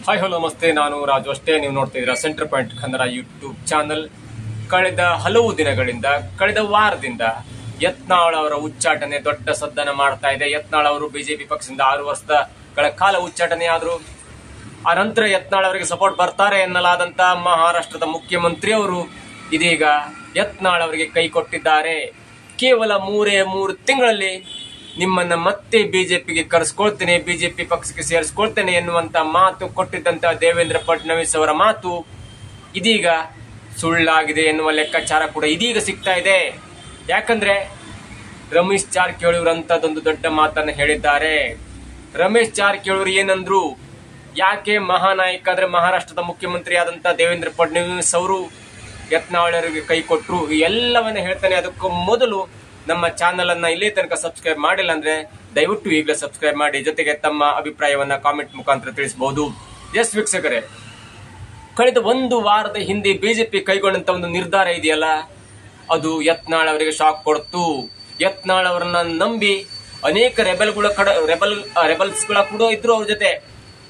Hi hello ನಮಸ್ತೆ, ನಾನು ರಾಜು. ಅಷ್ಟೇ ನೀವು ನೋಡ್ತಾ ಇದ್ದೀರಾ centre point Kannada YouTube channel. ಕಳೆದ ಹಲವು ದಿನಗಳಿಂದ, ಕಳೆದ ವಾರದಿಂದ ಯತ್ನಾಳ್ ಅವರ ಉಚ್ಚಾಟನೆ ದೊಡ್ಡ ಸದ್ದನ ಮಾಡ್ತಾ ಇದೆ. ಯತ್ನಾಳ್ ಅವರು ಬಿಜೆಪಿ ಪಕ್ಷದಿಂದ 6 ವರ್ಷಗಳ ಕಾಲ ಉಚ್ಚಾಟನೆ ಆದ್ರು. ಆ ನಂತರ ಯತ್ನಾಳ್ ಅವರಿಗೆ ಸಪೋರ್ಟ್ ಬರ್ತಾರೆ ಎನ್ನಲಾದಂತ ಮಹಾರಾಷ್ಟ್ರದ ಮುಖ್ಯಮಂತ್ರಿ ಅವರು ಇದೀಗ ಯತ್ನಾಳ್ ಅವರಿಗೆ ಕೈ ಕೊಟ್ಟಿದ್ದಾರೆ. ಕೇವಲ 3 ತಿಂಗಳಲ್ಲಿ ನಿಮ್ಮನ್ನ ಮತ್ತೆ ಬಿಜೆಪಿಗೆ ಕರೆಸ್ಕೊಳ್ತೇನೆ, ಬಿಜೆಪಿ ಪಕ್ಷಕ್ಕೆ ಸೇರಿಸ್ಕೊಳ್ತೇನೆ ಎನ್ನುವಂತ ಮಾತು ಕೊಟ್ಟಿದ್ದಂತ ದೇವೇಂದ್ರ ಫಡ್ನವೀಸ್ ಅವರ ಮಾತು ಇದೀಗ ಸುಳ್ಳಾಗಿದೆ ಎನ್ನುವ ಲೆಕ್ಕಾಚಾರ ಕೂಡ ಇದೀಗ ಸಿಗ್ತಾ ಇದೆ. ಯಾಕಂದ್ರೆ ರಮೇಶ್ ಜಾರಕಿಹೊಳಿ ಅವರು ಅಂತದೊಂದು ದೊಡ್ಡ ಮಾತನ್ನ ಹೇಳಿದ್ದಾರೆ. ರಮೇಶ್ ಜಾರಕಿಹೊಳಿ ಏನಂದ್ರು, ಯಾಕೆ ಮಹಾನಾಯಕ ಅಂದ್ರೆ ಮಹಾರಾಷ್ಟ್ರದ ಮುಖ್ಯಮಂತ್ರಿ ಆದಂತ ದೇವೇಂದ್ರ ಫಡ್ನವೀಸ್ ಅವರು ಯತ್ನಾಳ್ ಅವರಿಗೆ ಕೈ ಕೊಟ್ರು, ಎಲ್ಲವನ್ನ ಹೇಳ್ತಾನೆ. ಅದಕ್ಕೂ ಮೊದಲು ನಮ್ಮ ಚಾನೆಲ್ ಅನ್ನ ಇಲ್ಲೇ ತನಕ ಸಬ್ಸ್ಕ್ರೈಬ್ ಮಾಡಿಲ್ಲ ಅಂದ್ರೆ ದಯವಿಟ್ಟು ಈಗಲೇ ಸಬ್ಸ್ಕ್ರೈಬ್ ಮಾಡಿ, ಜೊತೆಗೆ ತಮ್ಮ ಅಭಿಪ್ರಾಯವನ್ನ ಕಾಮೆಂಟ್ ಮುಖಾಂತರ ತಿಳಿಸಬಹುದು. ಎಸ್ ವೀಕ್ಷಕರೇ, ಕಳೆದ 1 ವಾರದ ಹಿಂದೆ ಬಿಜೆಪಿ ಕೈಗೊಂಡಂತ ಒಂದು ನಿರ್ಧಾರ ಇದೆಯಲ್ಲ, ಅದು ಯತ್ನಾಳ್ ಅವರಿಗೆ ಶಾಕ್ ಕೊಡ್ತು. ಯತ್ನಾಳ್ ಅವರನ್ನ ನಂಬಿ ಅನೇಕ ರೆಬಲ್ಸ್ ಗಳ ಕೂಡ ಇದ್ರು ಅವ್ರ ಜೊತೆ.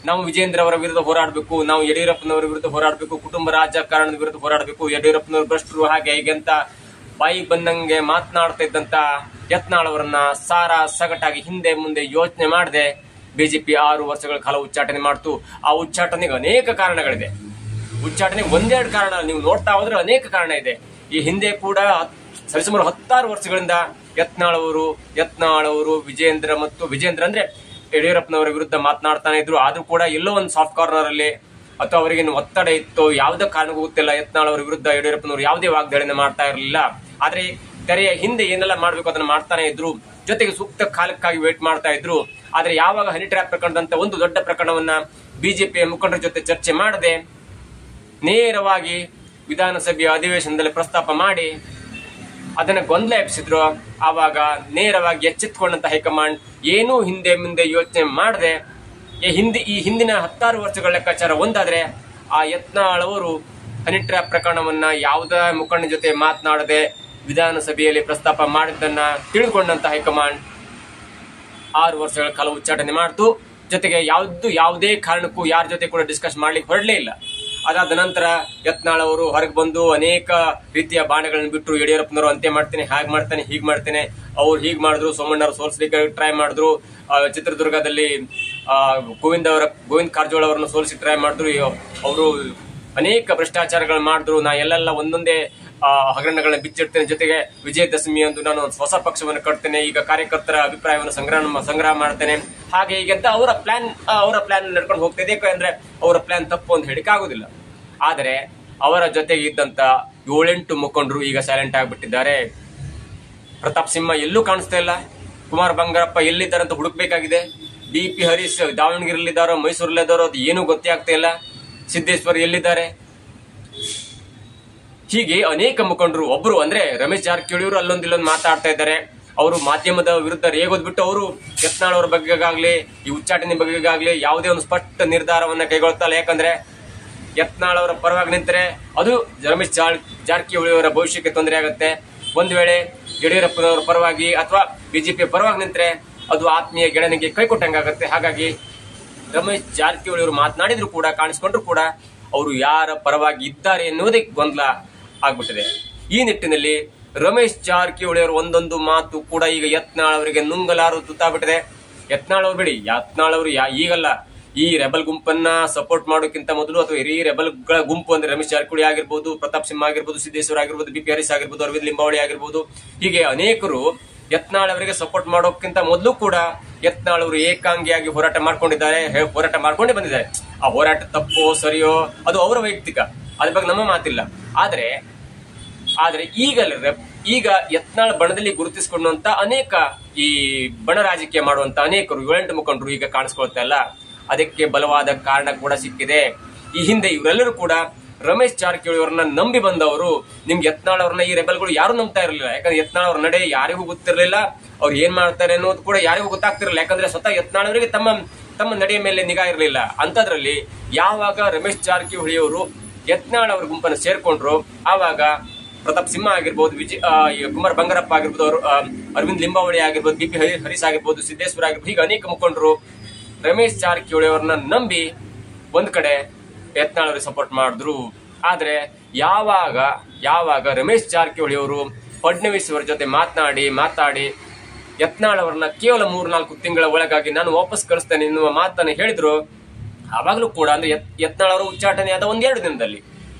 ನಾವು ವಿಜೇಂದ್ರ ಅವರ ವಿರುದ್ಧ ಹೋರಾಡಬೇಕು, ನಾವು ಯಡಿಯೂರಪ್ಪನವರ ವಿರುದ್ಧ ಹೋರಾಡಬೇಕು, ಕುಟುಂಬ ರಾಜಕಾರಣದ ವಿರುದ್ಧ ಹೋರಾಡಬೇಕು, ಯಡಿಯೂರಪ್ಪನವರು ಭ್ರಷ್ಟರು ಹಾಗೆ ಹೀಗೆ ಅಂತ ಬಾಯಿ ಬಂದಂಗೆ ಮಾತನಾಡ್ತಾ ಇದ್ದಂತ ಯತ್ನಾಳ್ ಅವರನ್ನ ಸಾರಾ ಸಗಟಾಗಿ ಹಿಂದೆ ಮುಂದೆ ಯೋಚನೆ ಮಾಡದೆ ಬಿಜೆಪಿ 6 ವರ್ಷಗಳ ಕಾಲ ಉಚ್ಚಾಟನೆ ಮಾಡ್ತು. ಆ ಉಚ್ಚಾಟನೆಗೆ ಅನೇಕ ಕಾರಣಗಳಿದೆ. ಉಚ್ಚಾಟನೆಗೆ ಒಂದೆರಡು ಕಾರಣ ನೀವು ನೋಡ್ತಾ ಹೋದ್ರೆ ಅನೇಕ ಕಾರಣ ಇದೆ. ಈ ಹಿಂದೆ ಕೂಡ ಸರಿಸುಮಾರು 16 ವರ್ಷಗಳಿಂದ ಯತ್ನಾಳ್ ಅವರು ವಿಜೇಂದ್ರ ಅಂದ್ರೆ ಯಡಿಯೂರಪ್ಪನವರ ವಿರುದ್ಧ ಮಾತನಾಡ್ತಾನೆ ಇದ್ರು. ಆದ್ರೂ ಕೂಡ ಎಲ್ಲೋ ಒಂದು ಸಾಫ್ಟ್ ಕಾರ್ನರ್ ಅಲ್ಲಿ ಅಥವಾ ಅವರಿಗೇನು ಒತ್ತಡ ಇತ್ತು, ಯಾವುದೇ ಕಾರಣಕ್ಕೂ ಗೊತ್ತಿಲ್ಲ, ಯತ್ನಾಳ್ ಅವರ ವಿರುದ್ಧ ಯಡಿಯೂರಪ್ಪನವರು ಯಾವುದೇ ವಾಗ್ದಾಳಿನ ಮಾಡ್ತಾ ಇರಲಿಲ್ಲ. ಆದ್ರೆ ತೆರೆಯ ಹಿಂದೆ ಏನೆಲ್ಲ ಮಾಡ್ಬೇಕು ಅದನ್ನ ಮಾಡ್ತಾನೆ ಇದ್ರು. ಜೊತೆಗೆ ಸೂಕ್ತ ಕಾಲಕ್ಕಾಗಿ ವೇಟ್ ಮಾಡ್ತಾ ಇದ್ರು. ಆದ್ರೆ ಯಾವಾಗ ಹನಿ ಟ್ರ್ಯಾಪ್ ಪ್ರಕರಣದಂತ ಒಂದು ದೊಡ್ಡ ಪ್ರಕರಣವನ್ನ ಬಿಜೆಪಿಯ ಮುಖಂಡರ ಜೊತೆ ಚರ್ಚೆ ಮಾಡದೆ ನೇರವಾಗಿ ವಿಧಾನಸಭೆಯ ಅಧಿವೇಶನದಲ್ಲಿ ಪ್ರಸ್ತಾಪ ಮಾಡಿ ಅದನ್ನ ಗೊಂದಲ ಎಬ್ಬಿಸಿದ್ರು, ಆವಾಗ ನೇರವಾಗಿ ಎಚ್ಚೆತ್ತುಕೊಂಡಂತ ಹೈಕಮಾಂಡ್ ಏನೂ ಹಿಂದೆ ಮುಂದೆ ಯೋಚನೆ ಮಾಡದೆ ಈ ಹಿಂದಿನ 16 ವರ್ಷಗಳ ಲೆಕ್ಕಾಚಾರ ಒಂದಾದ್ರೆ ಆ ಯತ್ನಾಳ್ ಅವರು ಹನಿ ಟ್ರ್ಯಾಪ್ ಪ್ರಕರಣವನ್ನ ಯಾವುದೇ ಮುಖಂಡನ ಜೊತೆ ಮಾತನಾಡದೆ ವಿಧಾನಸಭೆಯಲ್ಲಿ ಪ್ರಸ್ತಾಪ ಮಾಡಿದ್ದನ್ನ ತಿಳಿದುಕೊಂಡಂತ ಹೈಕಮಾಂಡ್ 6 ವರ್ಷಗಳ ಕಾಲ ಉಚ್ಚಾಟನೆ ಮಾಡ್ತು. ಜೊತೆಗೆ ಯಾವುದೇ ಕಾರಣಕ್ಕೂ ಯಾರ ಜೊತೆ ಕೂಡ ಡಿಸ್ಕಸ್ ಮಾಡ್ಲಿಕ್ಕೆ ಹೊರಡಲೇ ಇಲ್ಲ. ಅದಾದ ನಂತರ ಯತ್ನಾಳ್ ಅವರು ಹೊರಗೆ ಬಂದು ಅನೇಕ ರೀತಿಯ ಬಾಣಗಳನ್ನು ಬಿಟ್ಟರು. ಯಡಿಯೂರಪ್ಪನವರು ಅಂತೆ ಮಾಡ್ತೇನೆ, ಹಾಗೆ ಮಾಡ್ತೇನೆ, ಹೀಗೆ ಮಾಡ್ತೇನೆ, ಅವ್ರು ಹೀಗೆ ಮಾಡಿದ್ರು, ಸೋಮಣ್ಣವರು ಸೋಲಿಸಲಿಕ್ಕೆ ಟ್ರೈ ಮಾಡಿದ್ರು, ಚಿತ್ರದುರ್ಗದಲ್ಲಿ ಗೋವಿಂದ್ ಕಾರಜೋಳ ಅವರನ್ನು ಸೋಲಿಸಿ ಟ್ರೈ ಮಾಡಿದ್ರು, ಅವರು ಅನೇಕ ಭ್ರಷ್ಟಾಚಾರಗಳು ಮಾಡಿದ್ರು, ನಾ ಎಲ್ಲೆಲ್ಲ ಒಂದೊಂದೇ ಹಗರಣಗಳನ್ನ ಬಿಚ್ಚಿಡ್ತೇನೆ, ಜೊತೆಗೆ ವಿಜಯದಶಮಿ ಎಂದು ನಾನು ಹೊಸ ಪಕ್ಷವನ್ನು ಕಟ್ತೇನೆ, ಈಗ ಕಾರ್ಯಕರ್ತರ ಅಭಿಪ್ರಾಯವನ್ನು ಸಂಗ್ರಹ ಮಾಡ್ತೇನೆ, ಹಾಗೆ ಹೀಗೆ ಅಂತ ಅವರ ಪ್ಲಾನ್ ನಡ್ಕೊಂಡು ಹೋಗ್ತಿದೆ. ಯಾಕಂದ್ರೆ ಅವರ ಪ್ಲಾನ್ ತಪ್ಪು ಅಂತ ಹೇಳಿಕ್ ಆಗುದಿಲ್ಲ. ಆದರೆ ಅವರ ಜೊತೆಗೆ ಇದ್ದಂತ 7-8 ಮುಖಂಡರು ಈಗ ಸೈಲೆಂಟ್ ಆಗಿಬಿಟ್ಟಿದ್ದಾರೆ. ಪ್ರತಾಪ್ ಸಿಂಹ ಎಲ್ಲೂ ಕಾಣಿಸ್ತಾ ಇಲ್ಲ. ಕುಮಾರ್ ಬಂಗಾರಪ್ಪ ಎಲ್ಲಿದ್ದಾರೆ ಅಂತ ಹುಡುಕ್ಬೇಕಾಗಿದೆ. BP ಹರೀಶ್ ದಾವಣಗೆರೆಯಲ್ಲಿದ್ದಾರೋ ಮೈಸೂರಲ್ಲಿದ್ದಾರೋ ಅದು ಏನೂ ಗೊತ್ತೇ ಆಗ್ತಾ ಇಲ್ಲ. ಸಿದ್ದೇಶ್ವರ್ ಎಲ್ಲಿದ್ದಾರೆ? ಹೀಗೆ ಅನೇಕ ಮುಖಂಡರು, ಒಬ್ರು ಅಂದ್ರೆ ರಮೇಶ್ ಜಾರಕಿಹೊಳಿ ಅವರು ಅಲ್ಲೊಂದಿಲ್ಲೊಂದು ಮಾತಾಡ್ತಾ ಇದ್ದಾರೆ. ಅವರು ಮಾಧ್ಯಮದ ವಿರುದ್ಧ ರೇಗೋದ್ಬಿಟ್ಟು ಅವರು ಯತ್ನಾಳ್ ಅವರ ಬಗ್ಗೆಗಾಗ್ಲಿ ಈ ಉಚ್ಚಾಟನೆ ಬಗ್ಗೆಗಾಗ್ಲಿ ಯಾವುದೇ ಒಂದು ಸ್ಪಷ್ಟ ನಿರ್ಧಾರವನ್ನ ಕೈಗೊಳ್ತಲ್ಲ. ಯಾಕಂದ್ರೆ ಯತ್ನಾಳ್ ಅವರ ಪರವಾಗಿ ನಿಂತರೆ ಅದು ರಮೇಶ್ ಜಾರಕಿಹೊಳಿ ಅವರ ಭವಿಷ್ಯಕ್ಕೆ ತೊಂದರೆ ಆಗುತ್ತೆ. ಒಂದು ವೇಳೆ ಯಡಿಯೂರಪ್ಪನವರ ಪರವಾಗಿ ಅಥವಾ ಬಿಜೆಪಿಯ ಪರವಾಗಿ ನಿಂತರೆ ಅದು ಆತ್ಮೀಯ ಗೆಳೆಯನಿಗೆ ಕೈ ಕೊಟ್ಟಂಗಾಗತ್ತೆ. ಹಾಗಾಗಿ ರಮೇಶ್ ಜಾರಕಿಹೊಳಿ ಅವರು ಮಾತನಾಡಿದ್ರು ಕೂಡ, ಕಾಣಿಸ್ಕೊಂಡ್ರು ಕೂಡ ಅವರು ಯಾರ ಪರವಾಗಿ ಇದ್ದಾರೆ ಎನ್ನುವುದೇ ಗೊಂದಲ ಆಗ್ಬಿಟ್ಟಿದೆ. ಈ ನಿಟ್ಟಿನಲ್ಲಿ ರಮೇಶ್ ಜಾರಕಿಹೊಳಿ ಅವರ ಒಂದೊಂದು ಮಾತು ಕೂಡ ಈಗ ಯತ್ನಾಳ್ ಅವರಿಗೆ ನುಂಗಲಾರು ತುತ್ತಾಗ್ಬಿಟ್ಟಿದೆ. ಯತ್ನಾಳ್ ಅವರು ಬಿಡಿ, ಯತ್ನಾಳ್ ಅವರು ಈಗಲ್ಲ, ಈ ರೆಬಲ್ ಗುಂಪನ್ನ ಸಪೋರ್ಟ್ ಮಾಡೋಕ್ಕಿಂತ ಮೊದಲು ಅಥವಾ ಈ ರೆಬಲ್ಗಳ ಗುಂಪು ಅಂದ್ರೆ ರಮೇಶ್ ಜಾರಕಿಹೊಳಿ ಆಗಿರ್ಬೋದು, ಪ್ರತಾಪ್ ಸಿಂಹ ಆಗಿರ್ಬೋದು, ಸಿದ್ದೇಶ್ವರ ಆಗಿರ್ಬೋದು, BP ಹರೀಶ್ ಆಗಿರ್ಬೋದು, ಅರವಿಂದ್ ಲಿಂಬಾವಳಿ ಆಗಿರ್ಬೋದು, ಹೀಗೆ ಅನೇಕರು ಯತ್ನಾಳ್ ಅವರಿಗೆ ಸಪೋರ್ಟ್ ಮಾಡೋಕ್ಕಿಂತ ಮೊದಲು ಕೂಡ ಯತ್ನಾಳ್ ಅವರು ಏಕಾಂಗಿಯಾಗಿ ಹೋರಾಟ ಮಾಡ್ಕೊಂಡೇ ಬಂದಿದ್ದಾರೆ. ಆ ಹೋರಾಟ ತಪ್ಪೋ ಸರಿಯೋ ಅದು ಅವರ ವೈಯಕ್ತಿಕ, ಅದ್ರ ಬಗ್ಗೆ ನಮ್ಮ ಮಾತಿಲ್ಲ. ಆದ್ರೆ ಈಗ ಯತ್ನಾಳ್ ಬಣದಲ್ಲಿ ಗುರುತಿಸಿಕೊಂಡಂತ ಅನೇಕ ಈ ಬಣ ರಾಜಕೀಯ ಮಾಡುವಂತ ಅನೇಕರು 7-8 ಮುಖಂಡರು ಈಗ ಕಾಣಿಸ್ಕೊಳ್ತಾ ಇಲ್ಲ. ಅದಕ್ಕೆ ಬಲವಾದ ಕಾರಣ ಕೂಡ ಸಿಕ್ಕಿದೆ. ಈ ಹಿಂದೆ ಇವರೆಲ್ಲರೂ ಕೂಡ ರಮೇಶ್ ಜಾರಕಿಹೊಳಿ ಅವರನ್ನ ನಂಬಿ ಬಂದವರು. ನಿಮ್ಗೆ ಯತ್ನಾಳ್ ಅವ್ರನ್ನ ಈ ರೆಬಲ್ಗಳು ಯಾರು ನಂಬ್ತಾ ಇರಲಿಲ್ಲ. ಯಾಕಂದ್ರೆ ಯತ್ನಾಳ್ ಅವ್ರ ನಡೆ ಯಾರಿಗೂ ಗೊತ್ತಿರಲಿಲ್ಲ, ಅವ್ರು ಏನ್ ಮಾಡ್ತಾರೆ ಅನ್ನೋದು ಕೂಡ ಯಾರಿಗೂ ಗೊತ್ತಾಗ್ತಿರಲಿಲ್ಲ. ಯಾಕಂದ್ರೆ ಸ್ವತಃ ಯತ್ನಾಳ್ ಅವರಿಗೆ ತಮ್ಮ ನಡೆಯ ಮೇಲೆ ನಿಗಾ ಇರಲಿಲ್ಲ. ಅಂತದ್ರಲ್ಲಿ ಯಾವಾಗ ರಮೇಶ್ ಜಾರಕಿಹೊಳಿ ಅವರು ಯತ್ನಾಳ್ ಅವ್ರ ಗುಂಪನ್ನು ಸೇರ್ಕೊಂಡ್ರು, ಆವಾಗ ಪ್ರತಾಪ್ ಸಿಂಹ ಆಗಿರ್ಬೋದು, ಕುಮಾರ್ ಬಂಗಾರಪ್ಪ ಆಗಿರ್ಬೋದು, ಅರವಿಂದ್ ಲಿಂಬಾವಳಿ ಆಗಿರ್ಬೋದು, BP ಹರೀಶ್ ಆಗಿರ್ಬೋದು, ಸಿದ್ದೇಶ್ವರ ಆಗಿರ್ಬೋದು, ಹೀಗೆ ಅನೇಕ ಮುಖಂಡರು ರಮೇಶ್ ಜಾರಕಿಹೊಳಿ ಅವರನ್ನ ನಂಬಿ ಒಂದ್ ಕಡೆ ಯತ್ನಾಳ್ ಅವರಿಗೆ ಸಪೋರ್ಟ್ ಮಾಡಿದ್ರು. ಆದ್ರೆ ಯಾವಾಗ ರಮೇಶ್ ಜಾರಕಿಹೊಳಿ ಅವರು ಫಡ್ನವೀಸ್ ಅವರ ಜೊತೆ ಮಾತಾಡಿ ಯತ್ನಾಳ್ ಅವರನ್ನ ಕೇವಲ 3-4 ತಿಂಗಳ ಒಳಗಾಗಿ ನಾನು ವಾಪಸ್ ಕಳಿಸ್ತೇನೆ ಎನ್ನುವ ಮಾತನ್ನ ಹೇಳಿದ್ರು, ಆವಾಗ್ಲೂ ಕೂಡ ಅಂದ್ರೆ ಯತ್ನಾಳ್ ಅವರು ಉಚ್ಚಾಟನೆ ಆದ 1-2 ದಿನದಲ್ಲಿ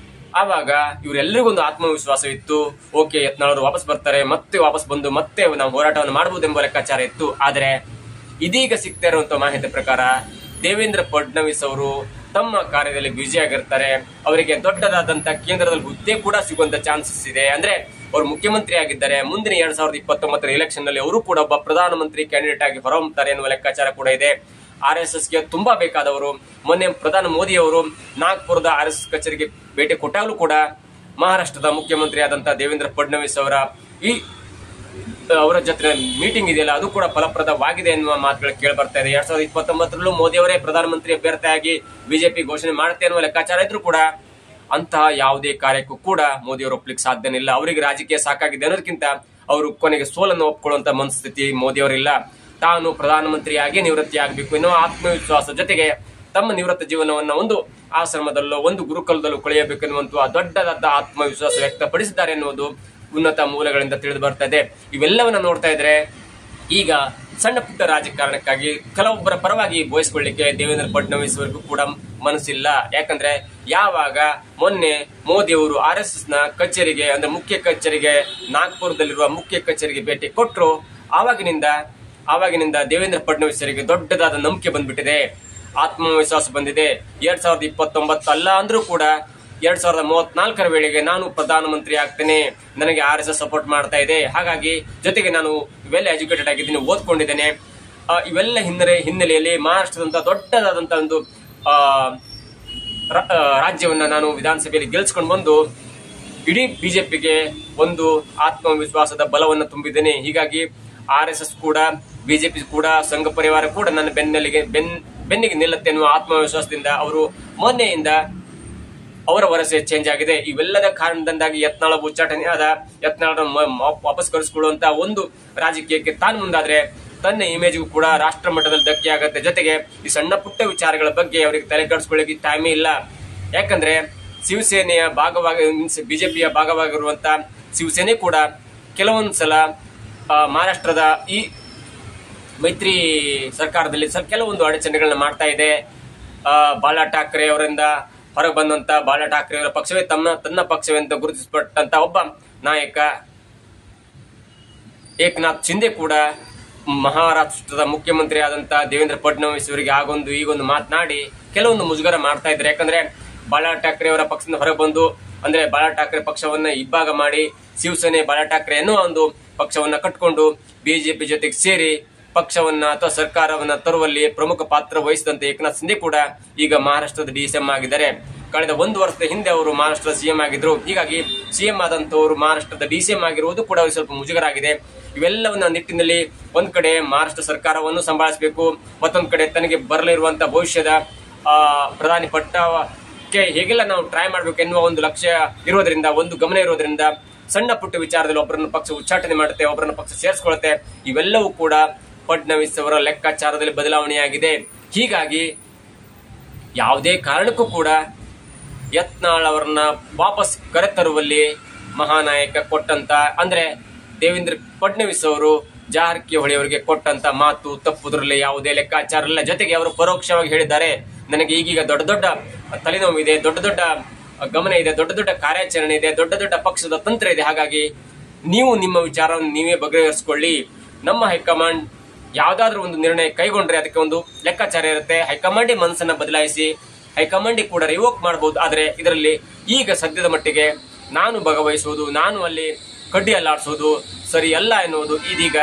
ಆವಾಗ ಇವರೆಲ್ಲರಿಗೊಂದು ಆತ್ಮವಿಶ್ವಾಸವಿತ್ತು. ಓಕೆ, ಯತ್ನಾಳ್ ಅವರು ವಾಪಸ್ ಬರ್ತಾರೆ, ಮತ್ತೆ ವಾಪಸ್ ಬಂದು ಮತ್ತೆ ನಾವು ಹೋರಾಟವನ್ನು ಮಾಡಬಹುದು ಎಂಬ ಲೆಕ್ಕಾಚಾರ ಇತ್ತು. ಆದ್ರೆ ಇದೀಗ ಸಿಗ್ತಾ ಇರುವಂತಹ ಮಾಹಿತಿ ಪ್ರಕಾರ ದೇವೇಂದ್ರ ಫಡ್ನವೀಸ್ ಅವರು ತಮ್ಮ ಕಾರ್ಯದಲ್ಲಿ ಬ್ಯುಸಿ ಆಗಿರ್ತಾರೆ. ಅವರಿಗೆ ದೊಡ್ಡದಾದಂತ ಕೇಂದ್ರದಲ್ಲಿ ಹುದ್ದೆ ಕೂಡ ಸಿಗುವಂತ ಚಾನ್ಸಸ್ ಇದೆ. ಅಂದ್ರೆ ಅವರು ಮುಖ್ಯಮಂತ್ರಿ ಆಗಿದ್ದಾರೆ. ಮುಂದಿನ 2029 ಎಲೆಕ್ಷನ್ ನಲ್ಲಿ ಅವರು ಕೂಡ ಒಬ್ಬ ಪ್ರಧಾನಮಂತ್ರಿ ಕ್ಯಾಂಡಿಡೇಟ್ ಆಗಿ ಹೊರಹೊಮ್ಮುತ್ತಾರೆ ಎನ್ನುವ ಲೆಕ್ಕಾಚಾರ ಕೂಡ ಇದೆ. RSS ಗೆ ತುಂಬಾ ಬೇಕಾದವರು. ಮೊನ್ನೆ ಪ್ರಧಾನಿ ಮೋದಿ ಅವರು ನಾಗ್ಪುರದ RSS ಕಚೇರಿಗೆ ಭೇಟಿ ಕೊಟ್ಟಾಗಲೂ ಕೂಡ ಮಹಾರಾಷ್ಟ್ರದ ಮುಖ್ಯಮಂತ್ರಿ ಆದಂತಹ ದೇವೇಂದ್ರ ಫಡ್ನವೀಸ್ ಅವರ ಜೊತೆ ಮೀಟಿಂಗ್ ಇದೆಯಲ್ಲ, ಅದು ಕೂಡ ಫಲಪ್ರದವಾಗಿದೆ ಎನ್ನುವ ಮಾತುಗಳು ಕೇಳಿ ಬರ್ತಾ ಇದೆ. 2029 ಮೋದಿ ಅವರೇ ಪ್ರಧಾನಮಂತ್ರಿ ಅಭ್ಯರ್ಥಿಯಾಗಿ ಬಿಜೆಪಿ ಘೋಷಣೆ ಮಾಡುತ್ತೆ ಎನ್ನುವ ಲೆಕ್ಕಾಚಾರ ಇದ್ರೂ ಕೂಡ ಅಂತಹ ಯಾವುದೇ ಕಾರ್ಯಕ್ಕೂ ಕೂಡ ಮೋದಿ ಅವರು ಒಪ್ಲಿಕ್ಕೆ ಸಾಧ್ಯನಿಲ್ಲ. ಅವರಿಗೆ ರಾಜಕೀಯ ಸಾಕಾಗಿದೆ ಅನ್ನೋದಕ್ಕಿಂತ ಅವರು ಕೊನೆಗೆ ಸೋಲನ್ನು ಒಪ್ಕೊಳ್ಳುವಂತ ಮನಸ್ಥಿತಿ ಮೋದಿ ಅವರಿಲ್ಲ. ತಾನು ಪ್ರಧಾನಮಂತ್ರಿಯಾಗಿ ನಿವೃತ್ತಿ ಆಗಬೇಕು ಎನ್ನುವ ಆತ್ಮವಿಶ್ವಾಸ ಜೊತೆಗೆ ತಮ್ಮ ನಿವೃತ್ತ ಜೀವನವನ್ನ ಒಂದು ಆಶ್ರಮದಲ್ಲೋ ಒಂದು ಗುರುಕುಲದಲ್ಲೂ ಕಳೆಯಬೇಕು ಎನ್ನುವಂತಹ ದೊಡ್ಡದಾದ ಆತ್ಮವಿಶ್ವಾಸ ವ್ಯಕ್ತಪಡಿಸಿದ್ದಾರೆ ಎನ್ನುವುದು ಉನ್ನತ ಮೂಲಗಳಿಂದ ತಿಳಿದು ಬರ್ತಾ ಇದೆ. ಇವೆಲ್ಲವನ್ನ ನೋಡ್ತಾ ಇದ್ರೆ ಈಗ ಸಣ್ಣ ಪುಟ್ಟ ರಾಜಕಾರಣಕ್ಕಾಗಿ ಕೆಲವೊಬ್ಬರ ಪರವಾಗಿ ಬಯಸ್ಕೊಳ್ಳಿಕ್ಕೆ ದೇವೇಂದ್ರ ಫಡ್ನವೀಸ್ ಅವರಿಗೂ ಕೂಡ ಮನಸ್ಸಿಲ್ಲ. ಯಾಕಂದ್ರೆ ಯಾವಾಗ ಮೊನ್ನೆ ಮೋದಿ ಅವರು RSS ನ ಕಚೇರಿಗೆ ಅಂದ್ರೆ ಮುಖ್ಯ ಕಚೇರಿಗೆ ನಾಗ್ಪುರದಲ್ಲಿರುವ ಮುಖ್ಯ ಕಚೇರಿಗೆ ಭೇಟಿ ಕೊಟ್ಟರು, ಆವಾಗಿನಿಂದ ದೇವೇಂದ್ರ ಫಡ್ನವೀಸ್ ಅವರಿಗೆ ದೊಡ್ಡದಾದ ನಂಬಿಕೆ ಬಂದ್ಬಿಟ್ಟಿದೆ, ಆತ್ಮವಿಶ್ವಾಸ ಬಂದಿದೆ. 2029 ಅಲ್ಲ ಅಂದ್ರೂ ಕೂಡ 2034 ವೇಳೆಗೆ ನಾನು ಪ್ರಧಾನಮಂತ್ರಿ ಆಗ್ತೇನೆ, ನನಗೆ RSS ಸಪೋರ್ಟ್ ಮಾಡ್ತಾ ಇದೆ, ಹಾಗಾಗಿ ಜೊತೆಗೆ ನಾನು ವೆಲ್ ಎಜುಕೇಟೆಡ್ ಆಗಿದ್ದೀನಿ, ಓದ್ಕೊಂಡಿದ್ದೇನೆ. ಇವೆಲ್ಲ ಹಿನ್ನೆಲೆಯಲ್ಲಿ ಮಹಾರಾಷ್ಟ್ರದಂತ ದೊಡ್ಡದಾದಂತಹ ಒಂದು ರಾಜ್ಯವನ್ನ ನಾನು ವಿಧಾನಸಭೆಯಲ್ಲಿ ಗೆಲ್ಸ್ಕೊಂಡು ಬಂದು ಇಡೀ ಬಿಜೆಪಿಗೆ ಒಂದು ಆತ್ಮವಿಶ್ವಾಸದ ಬಲವನ್ನು ತುಂಬಿದ್ದೇನೆ. ಹೀಗಾಗಿ RSS ಕೂಡ ಬಿಜೆಪಿ ಕೂಡ ಸಂಘ ಪರಿವಾರ ಕೂಡ ನನ್ನ ಬೆನ್ನಿಗೆ ನಿಲ್ಲುತ್ತೆ ಎನ್ನುವ ಆತ್ಮವಿಶ್ವಾಸದಿಂದ ಅವರು ಮೊನ್ನೆಯಿಂದ ಅವರ ವರಸೆ ಚೇಂಜ್ ಆಗಿದೆ. ಇವೆಲ್ಲದ ಕಾರಣದಿಂದಾಗಿ ಯತ್ನಾಳ್ ಉಚ್ಚಾಟನೆ ಆದ ಯತ್ನಾಳ್ ವಾಪಸ್ ಕಳಿಸಿಕೊಳ್ಳುವಂತ ಒಂದು ರಾಜಕೀಯಕ್ಕೆ ತಾನು ಮುಂದಾದ್ರೆ ತನ್ನ ಇಮೇಜ್ಗೂ ಕೂಡ ರಾಷ್ಟ್ರ ಮಟ್ಟದಲ್ಲಿ ಧಕ್ಕೆ ಆಗುತ್ತೆ. ಜೊತೆಗೆ ಈ ಸಣ್ಣ ಪುಟ್ಟ ವಿಚಾರಗಳ ಬಗ್ಗೆ ಅವರಿಗೆ ತಲೆ ಕೆಡಿಸ್ಕೊಳ್ಳಿಕ್ಕೆ ಟೈಮೇ ಇಲ್ಲ. ಯಾಕಂದ್ರೆ ಶಿವಸೇನೆಯ ಭಾಗವಾಗಿ ಬಿಜೆಪಿಯ ಭಾಗವಾಗಿರುವಂತ ಶಿವಸೇನೆ ಕೂಡ ಕೆಲವೊಂದ್ಸಲ ಮಹಾರಾಷ್ಟ್ರದ ಈ ಮೈತ್ರಿ ಸರ್ಕಾರದಲ್ಲಿ ಕೆಲವೊಂದು ಅಡಚಣೆಗಳನ್ನ ಮಾಡ್ತಾ ಇದೆ. ಬಾಳಾ ಠಾಕ್ರೆ ಅವರಿಂದ ಹೊರಗೆ ಬಂದಂತ ಬಾಳಾ ಠಾಕ್ರೆ ಅವರ ಪಕ್ಷವೇ ತನ್ನ ಪಕ್ಷವೆಂದು ಗುರುತಿಸಲ್ಪಟ್ಟಂತ ಒಬ್ಬ ನಾಯಕ ಏಕನಾಥ್ ಶಿಂದೆ ಕೂಡ ಮಹಾರಾಷ್ಟ್ರದ ಮುಖ್ಯಮಂತ್ರಿ ಆದಂತ ದೇವೇಂದ್ರ ಫಡ್ನವೀಸ್ ಅವರಿಗೆ ಆಗೊಂದು ಈಗೊಂದು ಮಾತನಾಡಿ ಕೆಲವೊಂದು ಮುಜುಗರ ಮಾಡ್ತಾ ಇದ್ದಾರೆ. ಯಾಕಂದ್ರೆ ಬಾಳಾ ಠಾಕ್ರೆ ಅವರ ಪಕ್ಷದಿಂದ ಹೊರಗೆ ಬಂದು ಅಂದ್ರೆ ಬಾಳಾ ಠಾಕ್ರೆ ಪಕ್ಷವನ್ನ ಇಬ್ಬಾಗ ಮಾಡಿ ಶಿವಸೇನೆ ಬಾಳಾ ಠಾಕ್ರೆ ಎನ್ನುವ ಒಂದು ಪಕ್ಷವನ್ನ ಕಟ್ಕೊಂಡು ಬಿಜೆಪಿ ಜೊತೆಗೆ ಸೇರಿ ಪಕ್ಷವನ್ನ ಅಥವಾ ಸರ್ಕಾರವನ್ನ ತರುವಲ್ಲಿ ಪ್ರಮುಖ ಪಾತ್ರ ವಹಿಸಿದಂತೆ ಏಕನಾಥ್ ಶಿಂದೆ ಕೂಡ ಈಗ ಮಹಾರಾಷ್ಟ್ರದ DCM ಆಗಿದ್ದಾರೆ. ಕಳೆದ 1 ವರ್ಷದ ಹಿಂದೆ ಅವರು ಮಹಾರಾಷ್ಟ್ರದ CM ಆಗಿದ್ರು. ಹೀಗಾಗಿ CM ಆದಂತವರು ಮಹಾರಾಷ್ಟ್ರದ DCM ಆಗಿರುವುದು ಕೂಡ ಸ್ವಲ್ಪ ಮುಜುಗರ ಆಗಿದೆ. ಇವೆಲ್ಲವನ್ನ ನಿಟ್ಟಿನಲ್ಲಿ ಒಂದ್ ಕಡೆ ಮಹಾರಾಷ್ಟ್ರ ಸರ್ಕಾರವನ್ನು ಸಂಭಾಳಿಸಬೇಕು, ಮತ್ತೊಂದ್ ಕಡೆ ತನಗೆ ಬರಲಿರುವಂತಹ ಭವಿಷ್ಯದ ಪ್ರಧಾನಿ ಪಟ್ಟಕ್ಕೆ ಹೇಗೆಲ್ಲ ನಾವು ಟ್ರೈ ಮಾಡ್ಬೇಕು ಎನ್ನುವ ಒಂದು ಲಕ್ಷ್ಯ ಇರೋದ್ರಿಂದ, ಒಂದು ಗಮನ ಇರೋದ್ರಿಂದ ಸಣ್ಣ ಪುಟ್ಟ ವಿಚಾರದಲ್ಲಿ ಒಬ್ಬರನ್ನ ಪಕ್ಷ ಉಚ್ಚಾಟನೆ ಮಾಡುತ್ತೆ, ಒಬ್ಬರನ್ನ ಪಕ್ಷ ಸೇರಿಸಿಕೊಳ್ಳುತ್ತೆ. ಇವೆಲ್ಲವೂ ಕೂಡ ಫಡ್ನವೀಸ್ ಅವರ ಲೆಕ್ಕಾಚಾರದಲ್ಲಿ ಬದಲಾವಣೆಯಾಗಿದೆ. ಹೀಗಾಗಿ ಯಾವುದೇ ಕಾರಣಕ್ಕೂ ಕೂಡ ಯತ್ನಾಳ್ ಅವರನ್ನ ವಾಪಸ್ ಕರೆತರುವಲ್ಲಿ ಮಹಾನಾಯಕ ಕೊಟ್ಟಂತ ಅಂದ್ರೆ ದೇವೇಂದ್ರ ಫಡ್ನವೀಸ್ ಅವರು ಜಾರಕಿಹೊಳಿ ಅವರಿಗೆ ಕೊಟ್ಟಂತ ಮಾತು ತಪ್ಪುದ್ರಲ್ಲಿ ಯಾವುದೇ ಲೆಕ್ಕಾಚಾರ ಇಲ್ಲ. ಜೊತೆಗೆ ಅವರು ಪರೋಕ್ಷವಾಗಿ ಹೇಳಿದ್ದಾರೆ, ನನಗೆ ಈಗೀಗ ದೊಡ್ಡ ದೊಡ್ಡ ತಲೆನೋವು ಇದೆ, ದೊಡ್ಡ ದೊಡ್ಡ ಗಮನ ಇದೆ, ದೊಡ್ಡ ದೊಡ್ಡ ಕಾರ್ಯಾಚರಣೆ ಇದೆ, ದೊಡ್ಡ ದೊಡ್ಡ ಪಕ್ಷದ ತಂತ್ರ ಇದೆ. ಹಾಗಾಗಿ ನೀವು ನಿಮ್ಮ ವಿಚಾರವನ್ನು ನೀವೇ ಬಗೆಹರಿಸಿಕೊಳ್ಳಿ. ನಮ್ಮ ಹೈಕಮಾಂಡ್ ಯಾವ್ದಾದ್ರು ಒಂದು ನಿರ್ಣಯ ಕೈಗೊಂಡ್ರೆ ಅದಕ್ಕೆ ಒಂದು ಲೆಕ್ಕಾಚಾರ ಇರುತ್ತೆ. ಹೈಕಮಾಂಡ್ ಮನಸ್ಸನ್ನ ಬದಲಾಯಿಸಿ ಹೈಕಮಾಂಡ್ ಕೂಡ ರಿವೋಕ್ ಮಾಡಬಹುದು. ಆದ್ರೆ ಇದರಲ್ಲಿ ಈಗ ಸದ್ಯದ ಮಟ್ಟಿಗೆ ನಾನು ಭಾಗವಹಿಸುವುದು, ನಾನು ಅಲ್ಲಿ ಕಡ್ಡಿ ಅಲ್ಲಾಡಿಸುವುದು ಸರಿ ಅಲ್ಲ ಎನ್ನುವುದು ಇದೀಗ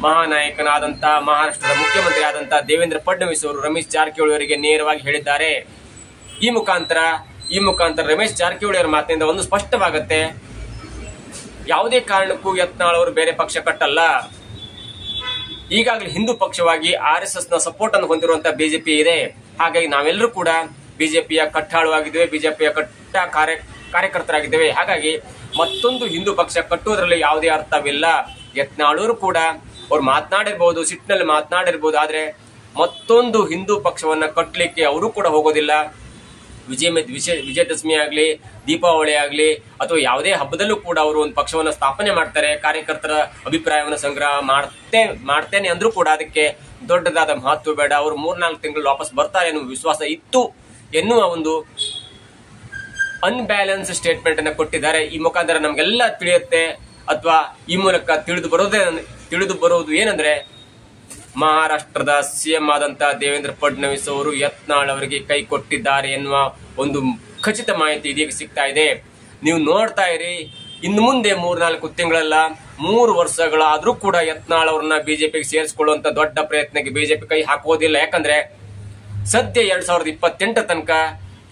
ಮಹಾನಾಯಕನಾದಂತ ಮಹಾರಾಷ್ಟ್ರದ ಮುಖ್ಯಮಂತ್ರಿ ಆದಂತ ದೇವೇಂದ್ರ ಫಡ್ನವೀಸ್ ಅವರು ರಮೇಶ್ ಜಾರಕಿಹೊಳಿ ಅವರಿಗೆ ನೇರವಾಗಿ ಹೇಳಿದ್ದಾರೆ. ಈ ಮುಖಾಂತರ ರಮೇಶ್ ಜಾರಕಿಹೊಳಿ ಅವರ ಮಾತಿನಿಂದ ಒಂದು ಸ್ಪಷ್ಟವಾಗುತ್ತೆ, ಯಾವುದೇ ಕಾರಣಕ್ಕೂ ಯತ್ನಾಳ್ ಅವರು ಬೇರೆ ಪಕ್ಷ ಕಟ್ಟಲ್ಲ. ಈಗಾಗಲೇ ಹಿಂದೂ ಪಕ್ಷವಾಗಿ RSS ನ ಸಪೋರ್ಟ್ ಅನ್ನು ಹೊಂದಿರುವಂತಹ ಬಿಜೆಪಿ ಇದೆ. ಹಾಗಾಗಿ ನಾವೆಲ್ಲರೂ ಕೂಡ ಬಿಜೆಪಿಯ ಕಟ್ಟಾಳುವಾಗಿದ್ದೇವೆ, ಬಿಜೆಪಿಯ ಕಟ್ಟ ಕಾರ್ಯಕರ್ತರಾಗಿದ್ದೇವೆ. ಹಾಗಾಗಿ ಮತ್ತೊಂದು ಹಿಂದೂ ಪಕ್ಷ ಕಟ್ಟುವುದರಲ್ಲಿ ಯಾವುದೇ ಅರ್ಥವಿಲ್ಲ. ಯತ್ನಾಳ್ ಕೂಡ ಅವ್ರು ಮಾತನಾಡಿರ್ಬಹುದು, ಸಿಟ್ಟಿನಲ್ಲಿ ಮಾತನಾಡಿರ್ಬಹುದು, ಆದ್ರೆ ಮತ್ತೊಂದು ಹಿಂದೂ ಪಕ್ಷವನ್ನ ಕಟ್ಟಲಿಕ್ಕೆ ಅವರು ಕೂಡ ಹೋಗೋದಿಲ್ಲ. ವಿಜಯದಶಮಿ ಆಗ್ಲಿ, ದೀಪಾವಳಿ ಆಗ್ಲಿ, ಅಥವಾ ಯಾವುದೇ ಹಬ್ಬದಲ್ಲೂ ಕೂಡ ಅವರು ಒಂದು ಪಕ್ಷವನ್ನ ಸ್ಥಾಪನೆ ಮಾಡ್ತಾರೆ. ಕಾರ್ಯಕರ್ತರ ಅಭಿಪ್ರಾಯವನ್ನು ಸಂಗ್ರಹ ಮಾಡ್ತೇನೆ ಅಂದ್ರೂ ಕೂಡ ಅದಕ್ಕೆ ದೊಡ್ಡದಾದ ಮಹತ್ವ ಬೇಡ. ಅವರು 3-4 ತಿಂಗಳು ವಾಪಸ್ ಬರ್ತಾರೆ ಎನ್ನುವ ವಿಶ್ವಾಸ ಇತ್ತು ಎನ್ನುವ ಒಂದು ಅನ್ಬ್ಯಾಲೆನ್ಸ್ ಸ್ಟೇಟ್ಮೆಂಟ್ ಅನ್ನು ಕೊಟ್ಟಿದ್ದಾರೆ. ಈ ಮುಖಾಂತರ ನಮ್ಗೆಲ್ಲ ತಿಳಿಯುತ್ತೆ, ಅಥವಾ ಈ ಮೂಲಕ ತಿಳಿದು ಬರುವುದು ಏನಂದ್ರೆ, ಮಹಾರಾಷ್ಟ್ರದ ಸಿಎಂ ಆದಂತ ದೇವೇಂದ್ರ ಫಡ್ನವೀಸ್ ಅವರು ಯತ್ನಾಳ್ ಅವರಿಗೆ ಕೈ ಕೊಟ್ಟಿದ್ದಾರೆ ಎನ್ನುವ ಒಂದು ಖಚಿತ ಮಾಹಿತಿ ಇದೀಗ ಸಿಗ್ತಾ ಇದೆ. ನೀವು ನೋಡ್ತಾ ಇರಿ, ಇನ್ನು ಮುಂದೆ 3-4 ತಿಂಗಳಲ್ಲ, 3 ವರ್ಷಗಳಾದ್ರೂ ಕೂಡ ಯತ್ನಾಳ್ ಅವ್ರನ್ನ ಬಿಜೆಪಿಗೆ ಸೇರಿಸಿಕೊಳ್ಳುವಂತ ದೊಡ್ಡ ಪ್ರಯತ್ನಕ್ಕೆ ಬಿಜೆಪಿ ಕೈ ಹಾಕುವುದಿಲ್ಲ. ಯಾಕಂದ್ರೆ ಸದ್ಯ 2028 ತನಕ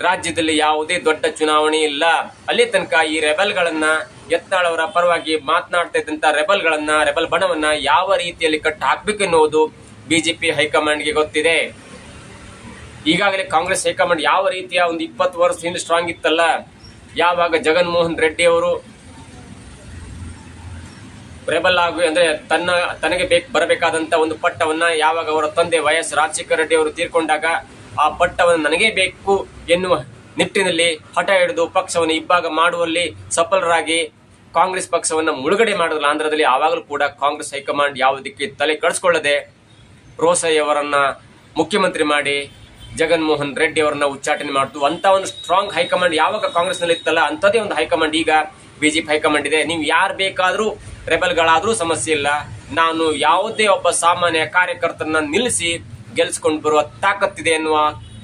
ರಾಜ್ಯದಲ್ಲಿ ಯಾವುದೇ ದೊಡ್ಡ ಚುನಾವಣೆ ಇಲ್ಲ. ಅಲ್ಲಿ ತನಕ ಈ ರೆಬಲ್ಗಳನ್ನ, ಯತ್ನಾಳ್ ಅವರ ಪರವಾಗಿ ಮಾತನಾಡ್ತಾ ಇದ್ದಂತ ರೆಬಲ್ ಬಣವನ್ನ ಯಾವ ರೀತಿಯಲ್ಲಿ ಕಟ್ಟ ಹಾಕ್ಬೇಕೆನ್ನುವುದು ಬಿಜೆಪಿ ಹೈಕಮಾಂಡ್ಗೆ ಗೊತ್ತಿದೆ. ಈಗಾಗಲೇ ಕಾಂಗ್ರೆಸ್ ಹೈಕಮಾಂಡ್ ಯಾವ ರೀತಿಯ ಒಂದು 20 ವರ್ಷ ಹಿಂದೆ ಸ್ಟ್ರಾಂಗ್ ಇತ್ತಲ್ಲ, ಯಾವಾಗ ಜಗನ್ಮೋಹನ್ ರೆಡ್ಡಿ ಅವರು ರೆಬಲ್ ಆಗಿ ಅಂದ್ರೆ ತನಗೆ ಬರಬೇಕಾದಂತ ಒಂದು ಪಟ್ಟವನ್ನ, ಯಾವಾಗ ಅವರ ತಂದೆ ವೈಎಸ್ ರಾಜಶೇಖರ ರೆಡ್ಡಿ ಅವರು ತೀರ್ಕೊಂಡಾಗ ಆ ಪಟ್ಟವನ್ನು ನನಗೇ ಬೇಕು ಎನ್ನುವ ನಿಟ್ಟಿನಲ್ಲಿ ಹಠ ಹಿಡಿದು ಪಕ್ಷವನ್ನು ಇಬ್ಬಾಗ ಮಾಡುವಲ್ಲಿ ಸಫಲರಾಗಿ ಕಾಂಗ್ರೆಸ್ ಪಕ್ಷವನ್ನ ಮುಳುಗಡೆ ಮಾಡಿದ್ರಲ್ಲ ಆಂಧ್ರದಲ್ಲಿ, ಆವಾಗಲೂ ಕೂಡ ಕಾಂಗ್ರೆಸ್ ಹೈಕಮಾಂಡ್ ಯಾವುದಕ್ಕೆ ತಲೆ ಕೆಡಿಸಿಕೊಳ್ಳದೆ ರೋಸಯ್ಯ ಅವರನ್ನ ಮುಖ್ಯಮಂತ್ರಿ ಮಾಡಿ ಜಗನ್ಮೋಹನ್ ರೆಡ್ಡಿ ಅವರನ್ನ ಉಚ್ಚಾಟನೆ ಮಾಡಿತು. ಅಂತ ಒಂದು ಸ್ಟ್ರಾಂಗ್ ಹೈಕಮಾಂಡ್ ಯಾವಾಗ ಕಾಂಗ್ರೆಸ್ ನಲ್ಲಿ ಇತ್ತಲ್ಲ, ಅಂತದೇ ಒಂದು ಹೈಕಮಾಂಡ್ ಈಗ ಬಿಜೆಪಿ ಹೈಕಮಾಂಡ್ ಇದೆ. ನೀವು ಯಾರು ಬೇಕಾದ್ರೂ ರೆಬಲ್ಗಳಾದ್ರೂ ಸಮಸ್ಯೆ ಇಲ್ಲ, ನಾನು ಯಾವುದೇ ಒಬ್ಬ ಸಾಮಾನ್ಯ ಕಾರ್ಯಕರ್ತರನ್ನ ನಿಲ್ಲಿಸಿ ಗೆಲ್ಸ್ಕೊಂಡು ಬರುವ ತಾಕತ್ತಿದೆ ಎನ್ನುವ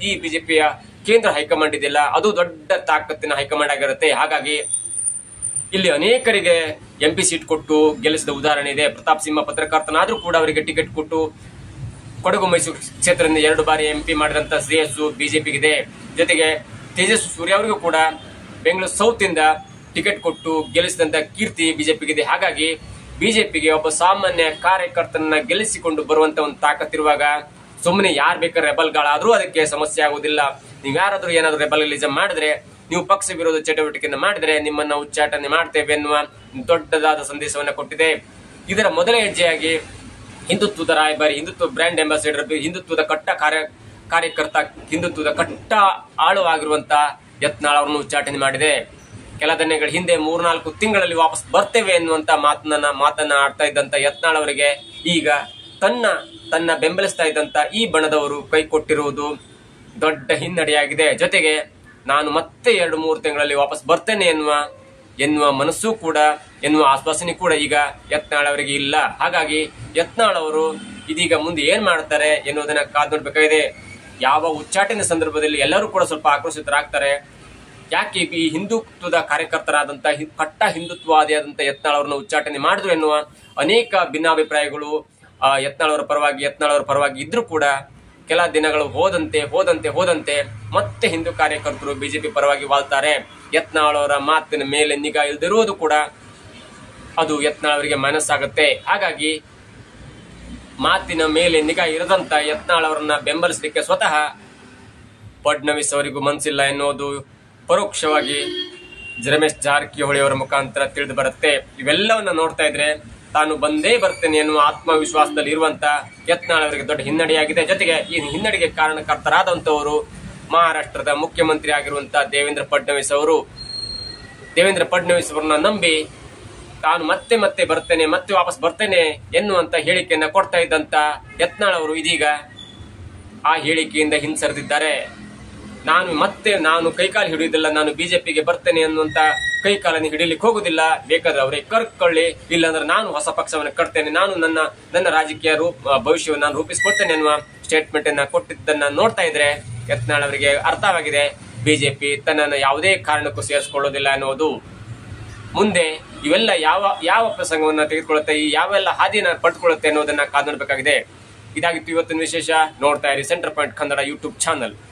ಈ ಬಿಜೆಪಿಯ ಕೇಂದ್ರ ಹೈಕಮಾಂಡ್ ಇದೆಯಲ್ಲ, ಅದು ದೊಡ್ಡ ತಾಕತ್ತಿನ ಹೈಕಮಾಂಡ್ ಆಗಿರುತ್ತೆ. ಹಾಗಾಗಿ ಇಲ್ಲಿ ಅನೇಕರಿಗೆ ಎಂಪಿ ಸೀಟ್ ಕೊಟ್ಟು ಗೆಲ್ಲಿಸಿದ ಉದಾಹರಣೆ ಇದೆ. ಪ್ರತಾಪ್ ಸಿಂಹ ಪತ್ರಕರ್ತನಾದ್ರೂ ಕೂಡ ಅವರಿಗೆ ಟಿಕೆಟ್ ಕೊಟ್ಟು ಕೊಡಗು ಮೈಸೂರು ಕ್ಷೇತ್ರದಿಂದ 2 ಬಾರಿ ಎಂಪಿ ಮಾಡಿದಂತ ಶ್ರೇಯಸ್ಸು ಬಿಜೆಪಿಗಿದೆ. ಜೊತೆಗೆ ತೇಜಸ್ವಿ ಸೂರ್ಯ ಅವರಿಗೂ ಕೂಡ ಬೆಂಗಳೂರು ಸೌತ್ ಇಂದ ಟಿಕೆಟ್ ಕೊಟ್ಟು ಗೆಲ್ಲಿಸಿದಂತ ಕೀರ್ತಿ ಬಿಜೆಪಿಗಿದೆ. ಹಾಗಾಗಿ ಬಿಜೆಪಿಗೆ ಒಬ್ಬ ಸಾಮಾನ್ಯ ಕಾರ್ಯಕರ್ತರನ್ನ ಗೆಲ್ಲಿಸಿಕೊಂಡು ಬರುವಂತ ಒಂದು ತಾಕತ್ತಿರುವಾಗ ಸುಮ್ಮನೆ ಯಾರು ಬೇಕಾದ್ರೆ ರೆಬಲ್ಗಳಾದ್ರೂ ಅದಕ್ಕೆ ಸಮಸ್ಯೆ ಆಗುವುದಿಲ್ಲ. ನೀವ್ ಯಾರಾದ್ರೂ ಏನಾದ್ರೂ ರೆಬಲಿಸಂ ಮಾಡಿದ್ರೆ, ನೀವು ಪಕ್ಷ ವಿರೋಧ ಚಟುವಟಿಕೆಯನ್ನು ಮಾಡಿದ್ರೆ ನಿಮ್ಮನ್ನ ಉಚ್ಚಾಟನೆ ಮಾಡ್ತೇವೆ ಎನ್ನುವ ದೊಡ್ಡದಾದ ಸಂದೇಶವನ್ನ ಕೊಟ್ಟಿದೆ. ಇದರ ಮೊದಲ ಹೆಜ್ಜೆಯಾಗಿ ಹಿಂದುತ್ವದ ರಾಯಭಾರಿ, ಹಿಂದುತ್ವ ಬ್ರ್ಯಾಂಡ್ ಅಂಬಾಸಿಡರ್, ಹಿಂದುತ್ವದ ಕಟ್ಟ ಕಾರ್ಯಕರ್ತ, ಹಿಂದುತ್ವದ ಕಟ್ಟ ಆಳುವಾಗಿರುವಂತ ಯತ್ನಾಳ್ ಅವರನ್ನು ಉಚ್ಚಾಟನೆ ಮಾಡಿದೆ. ಕೆಲ ದಿನಗಳ ಹಿಂದೆ 3-4 ತಿಂಗಳಲ್ಲಿ ವಾಪಸ್ ಬರ್ತೇವೆ ಎನ್ನುವಂತ ಮಾತನ್ನ ಆಡ್ತಾ ಇದ್ದಂತ ಯತ್ನಾಳ್ ಅವರಿಗೆ ಈಗ ತನ್ನ ಬೆಂಬಲಿಸ್ತಾ ಇದ್ದಂತ ಈ ಬಣದವರು ಕೈ ಕೊಟ್ಟಿರುವುದು ದೊಡ್ಡ ಹಿನ್ನಡೆಯಾಗಿದೆ. ಜೊತೆಗೆ ನಾನು ಮತ್ತೆ 2-3 ತಿಂಗಳಲ್ಲಿ ವಾಪಸ್ ಬರ್ತೇನೆ ಎನ್ನುವ ಮನಸ್ಸು ಕೂಡ, ಎನ್ನುವ ಆಶ್ವಾಸನೆ ಕೂಡ ಈಗ ಯತ್ನಾಳ್ ಅವರಿಗೆ ಇಲ್ಲ. ಹಾಗಾಗಿ ಯತ್ನಾಳ್ ಅವರು ಇದೀಗ ಮುಂದೆ ಏನ್ ಮಾಡ್ತಾರೆ ಎನ್ನುವುದನ್ನ ಕಾದು ನೋಡ್ಬೇಕಾಗಿದೆ. ಯಾವ ಉಚ್ಚಾಟನೆ ಸಂದರ್ಭದಲ್ಲಿ ಎಲ್ಲರೂ ಕೂಡ ಸ್ವಲ್ಪ ಆಕ್ರೋಶಿತರಾಗ್ತಾರೆ. ಯಾಕೆ ಈ ಹಿಂದುತ್ವದ ಕಾರ್ಯಕರ್ತರಾದಂತ ಕಟ್ಟ ಹಿಂದುತ್ವವಾದಿಯಾದಂತ ಯತ್ನಾಳ್ ಅವರನ್ನ ಉಚ್ಚಾಟನೆ ಮಾಡಿದ್ರು ಎನ್ನುವ ಅನೇಕ ಭಿನ್ನಾಭಿಪ್ರಾಯಗಳು ಯತ್ನಾಳ್ ಅವರ ಪರವಾಗಿ ಇದ್ರೂ ಕೂಡ ಕೆಲ ದಿನಗಳು ಹೋದಂತೆ ಮತ್ತೆ ಹಿಂದೂ ಕಾರ್ಯಕರ್ತರು ಬಿಜೆಪಿ ಪರವಾಗಿ ವಾಳ್ತಾರೆ. ಯತ್ನಾಳ್ ಅವರ ಮಾತಿನ ಮೇಲೆ ನಿಗಾ ಇಲ್ದಿರುವುದು ಕೂಡ ಅದು ಯತ್ನಾಳ್ ಅವರಿಗೆ ಮನಸ್ಸಾಗುತ್ತೆ. ಹಾಗಾಗಿ ಮಾತಿನ ಮೇಲೆ ನಿಗಾ ಇರದಂತ ಯತ್ನಾಳ್ ಅವರನ್ನ ಬೆಂಬಲಿಸಲಿಕ್ಕೆ ಸ್ವತಃ ಫಡ್ನವೀಸ್ ಅವರಿಗೂ ಮನಸ್ಸಿಲ್ಲ ಎನ್ನುವುದು ಪರೋಕ್ಷವಾಗಿ ರಮೇಶ್ ಜಾರಕಿಹೊಳಿ ಅವರ ಮುಖಾಂತರ ತಿಳಿದು ಬರುತ್ತೆ. ಇವೆಲ್ಲವನ್ನ ನೋಡ್ತಾ ಇದ್ರೆ ತಾನು ಬಂದೇ ಬರ್ತೇನೆ ಎನ್ನುವ ಆತ್ಮವಿಶ್ವಾಸದಲ್ಲಿ ಇರುವಂತ ಯತ್ನಾಳ್ ಅವರಿಗೆ ದೊಡ್ಡ ಹಿನ್ನಡೆಯಾಗಿದೆ. ಜೊತೆಗೆ ಈ ಹಿನ್ನಡೆಗೆ ಕಾರಣಕರ್ತರಾದಂತವರು ಮಹಾರಾಷ್ಟ್ರದ ಮುಖ್ಯಮಂತ್ರಿ ಆಗಿರುವಂತಹ ದೇವೇಂದ್ರ ಫಡ್ನವೀಸ್ ಅವರನ್ನ ನಂಬಿ ತಾನು ಮತ್ತೆ ಬರ್ತೇನೆ, ಮತ್ತೆ ವಾಪಸ್ ಬರ್ತೇನೆ ಎನ್ನುವಂತ ಹೇಳಿಕೆಯನ್ನ ಕೊಡ್ತಾ ಇದ್ದಂತ ಯತ್ನಾಳ್ ಅವರು ಇದೀಗ ಆ ಹೇಳಿಕೆಯಿಂದ ಹಿಂಸರಿದಿದ್ದಾರೆ. ನಾನು ಕೈಕಾಲು ಹಿಡಿಯುವುದಿಲ್ಲ, ನಾನು ಬಿಜೆಪಿಗೆ ಬರ್ತೇನೆ ಅನ್ನುವಂತ ಕೈಕಾಲನ್ನು ಹಿಡಿಲಿಕ್ಕೆ ಹೋಗುದಿಲ್ಲ, ಬೇಕಾದ್ರೆ ಅವರೇ ಕರ್ಕೊಳ್ಳಿ, ಇಲ್ಲಾಂದ್ರೆ ನಾನು ಹೊಸ ಪಕ್ಷವನ್ನು ಕಟ್ತೇನೆ, ನಾನು ನನ್ನ ರಾಜಕೀಯ ಭವಿಷ್ಯವನ್ನು ನಾನು ರೂಪಿಸಿಕೊಳ್ತೇನೆ ಎನ್ನುವ ಸ್ಟೇಟ್ಮೆಂಟ್ ಅನ್ನ ಕೊಟ್ಟಿದ್ದನ್ನ ನೋಡ್ತಾ ಇದ್ರೆ ಯತ್ನಾಳ್ ಅವರಿಗೆ ಅರ್ಥವಾಗಿದೆ ಬಿಜೆಪಿ ತನ್ನನ್ನು ಯಾವುದೇ ಕಾರಣಕ್ಕೂ ಸೇರಿಸಿಕೊಳ್ಳೋದಿಲ್ಲ ಅನ್ನೋದು. ಮುಂದೆ ಇವೆಲ್ಲ ಯಾವ ಪ್ರಸಂಗವನ್ನ ತೆಗೆದುಕೊಳ್ಳುತ್ತೆ, ಈ ಯಾವೆಲ್ಲ ಹಾದಿಯನ್ನ ಪಡೆದುಕೊಳ್ಳುತ್ತೆ ಅನ್ನೋದನ್ನ ಕಾದು ನೋಡಬೇಕಾಗಿದೆ. ಇದಾಗಿತ್ತು ಇವತ್ತಿನ ವಿಶೇಷ. ನೋಡ್ತಾ ಇರಿ centre point Kannada YouTube channel.